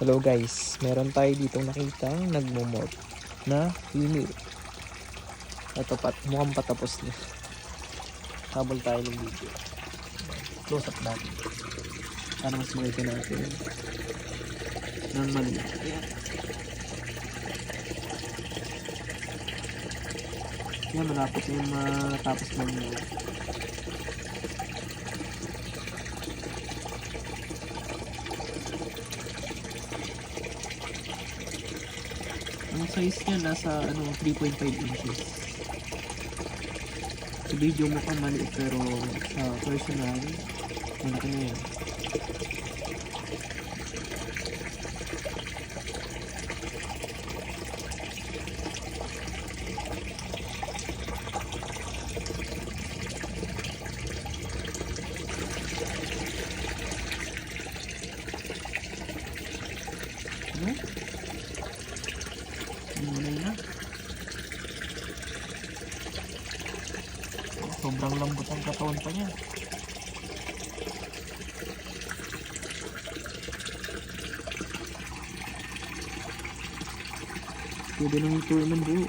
Hello guys, meron tayo ditong nakitang nagmumot na female. Ito mukhang patapos na. Habol tayo ng video. Close up natin. Para mas makita natin ng mali. Ayan. Yan, malapit na yung matapos mag-move. Ang size niya nasa 3.5 inches. Sa video mukhang maliit pero sa personal malaki na yan. Sobrang lambot ang katawan pa niya. Pwede nang ituloy ng buo.